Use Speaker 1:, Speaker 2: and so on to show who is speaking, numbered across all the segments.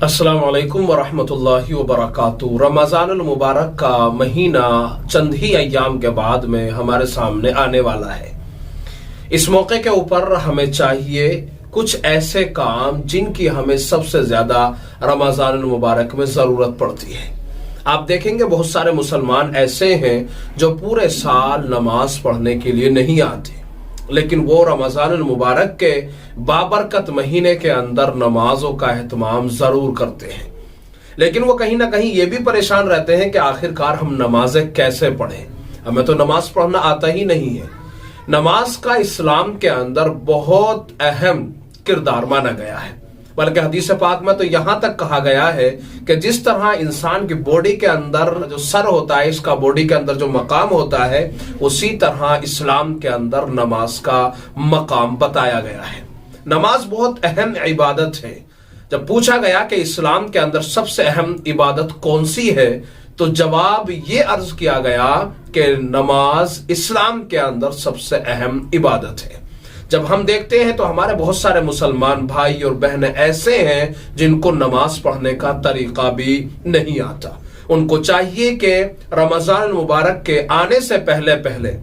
Speaker 1: अस्सलाम वालेकुम वरहमतुल्लाहि वबरकातुहू। रमज़ान मुबारक का महीना चंद ही अय्याम के बाद में हमारे सामने आने वाला है। इस मौके के ऊपर हमें चाहिए कुछ ऐसे काम जिनकी हमें सबसे ज्यादा रमज़ान मुबारक में जरूरत पड़ती है। आप देखेंगे बहुत सारे मुसलमान ऐसे हैं जो पूरे साल नमाज पढ़ने के लिए नहीं आते, लेकिन वो रमज़ान मुबारक के बाबरकत महीने के अंदर नमाजों का एहतमाम जरूर करते हैं। लेकिन वो कहीं ना कहीं ये भी परेशान रहते हैं कि आखिरकार हम नमाजें कैसे पढ़ें, हमें तो नमाज पढ़ना आता ही नहीं है। नमाज का इस्लाम के अंदर बहुत अहम किरदार माना गया है, बल्कि हदीस पाक में तो यहां तक कहा गया है कि जिस तरह इंसान की बॉडी के अंदर जो सर होता है, इसका बॉडी के अंदर जो मकाम होता है, उसी तरह इस्लाम के अंदर नमाज का मकाम बताया गया है। नमाज बहुत अहम इबादत है। जब पूछा गया कि इस्लाम के अंदर सबसे अहम इबादत कौन सी है, तो जवाब ये अर्ज किया गया कि नमाज इस्लाम के अंदर सबसे अहम इबादत है। जब हम देखते हैं तो हमारे बहुत सारे मुसलमान भाई और बहनें ऐसे हैं जिनको नमाज पढ़ने का तरीका भी नहीं आता। उनको चाहिए कि रमज़ान मुबारक के आने से पहले पहले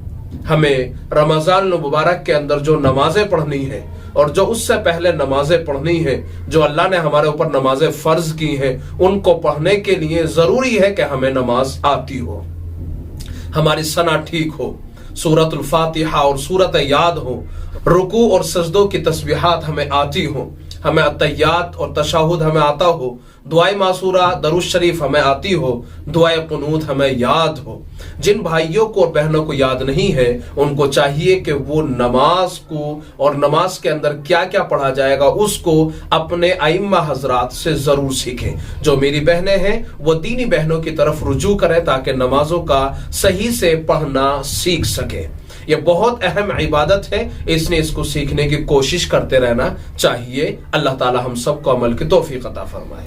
Speaker 1: हमें रमज़ान मुबारक के अंदर जो नमाजें पढ़नी है और जो उससे पहले नमाजें पढ़नी है, जो अल्लाह ने हमारे ऊपर नमाजें फर्ज की हैं, उनको पढ़ने के लिए जरूरी है कि हमें नमाज आती हो, हमारी सना ठीक हो, सूरतुल फातिहा और सूरत याद हो, रुकू और सजदों की तस्बीहात हमें आती हो, हमें अत्तहियात और तशहुद हमें आता हो, दुआए मासूरा दरूद शरीफ हमें आती हो, दुआए कुनूत हमें याद हो। जिन भाइयों को और बहनों को याद नहीं है, उनको चाहिए कि वो नमाज को और नमाज के अंदर क्या क्या पढ़ा जाएगा उसको अपने आइम्मा हजरात से जरूर सीखें। जो मेरी बहनें हैं वो दीनी बहनों की तरफ रुजू करें ताकि नमाजों का सही से पढ़ना सीख सके। ये बहुत अहम इबादत है, इसलिए इसको सीखने की कोशिश करते रहना चाहिए। अल्लाह ताला हम सबको अमल की तौफीक अता फरमाए।